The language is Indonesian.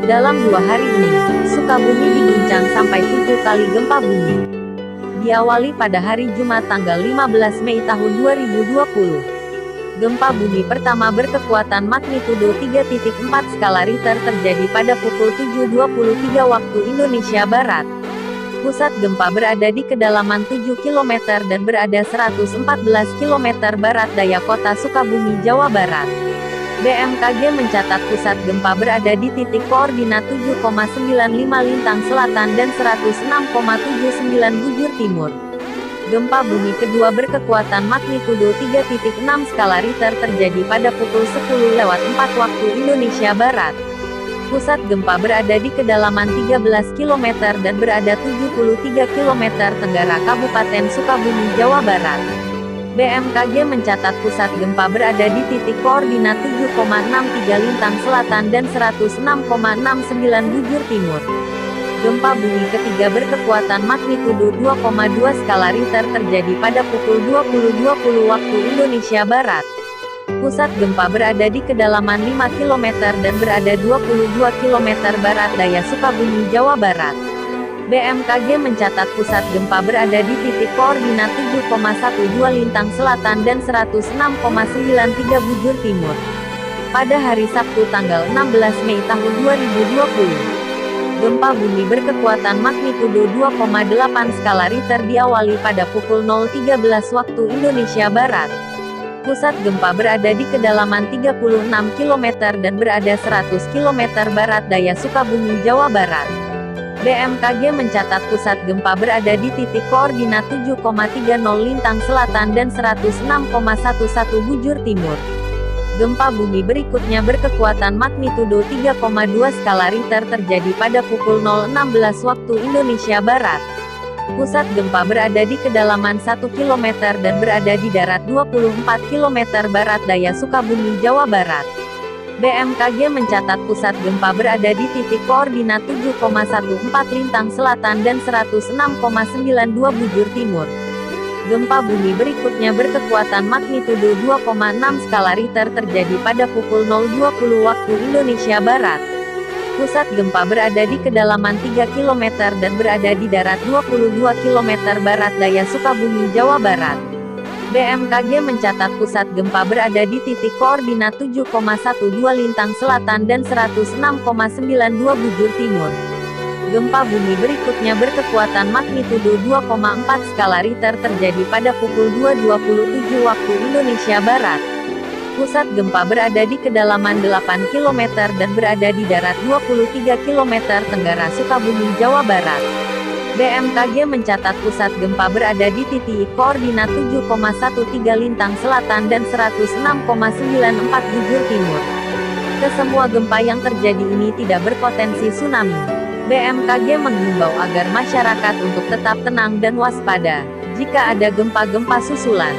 Dalam 2 hari ini, Sukabumi diguncang sampai 7 kali gempa bumi. Diawali pada hari Jumat tanggal 15 Mei tahun 2020. Gempa bumi pertama berkekuatan magnitudo 3.4 skala Richter terjadi pada pukul 7.23 waktu Indonesia Barat. Pusat gempa berada di kedalaman 7 km dan berada 114 km barat daya kota Sukabumi, Jawa Barat. BMKG mencatat pusat gempa berada di titik koordinat 7,95 lintang selatan dan 106,79 bujur timur. Gempa bumi kedua berkekuatan magnitudo 3.6 skala Richter terjadi pada pukul 10.04 waktu Indonesia Barat. Pusat gempa berada di kedalaman 13 km dan berada 73 km tenggara Kabupaten Sukabumi, Jawa Barat. BMKG mencatat pusat gempa berada di titik koordinat 7,63 lintang selatan dan 106,69 bujur timur. Gempa bumi ketiga berkekuatan magnitudo 2,2 skala Richter terjadi pada pukul 20.20 waktu Indonesia Barat. Pusat gempa berada di kedalaman 5 km dan berada 22 km barat daya Sukabumi, Jawa Barat. BMKG mencatat pusat gempa berada di titik koordinat 7,12 lintang selatan dan 106,93 bujur timur. Pada hari Sabtu tanggal 16 Mei tahun 2020. Gempa bumi berkekuatan magnitudo 2,8 skala Richter diawali pada pukul 0.13 waktu Indonesia Barat. Pusat gempa berada di kedalaman 36 km dan berada 100 km barat daya Sukabumi, Jawa Barat. BMKG mencatat pusat gempa berada di titik koordinat 7,30 lintang selatan dan 106,11 bujur timur. Gempa bumi berikutnya berkekuatan magnitudo 3,2 skala Richter terjadi pada pukul 0.16 waktu Indonesia Barat. Pusat gempa berada di kedalaman 1 km dan berada di darat 24 km barat daya Sukabumi, Jawa Barat. BMKG mencatat pusat gempa berada di titik koordinat 7,14 lintang selatan dan 106,92 bujur timur. Gempa bumi berikutnya berkekuatan magnitudo 2,6 skala Richter terjadi pada pukul 0.20 waktu Indonesia Barat. Pusat gempa berada di kedalaman 3 km dan berada di darat 22 km barat daya Sukabumi, Jawa Barat. BMKG mencatat pusat gempa berada di titik koordinat 7,12 lintang selatan dan 106,92 bujur timur. Gempa bumi berikutnya berkekuatan magnitudo 2,4 skala Richter terjadi pada pukul 2.27 waktu Indonesia Barat. Pusat gempa berada di kedalaman 8 km dan berada di darat 23 km tenggara Sukabumi, Jawa Barat. BMKG mencatat pusat gempa berada di titik koordinat 7,13 lintang selatan dan 106,94 bujur timur. Kesemua gempa yang terjadi ini tidak berpotensi tsunami. BMKG menghimbau agar masyarakat untuk tetap tenang dan waspada jika ada gempa-gempa susulan.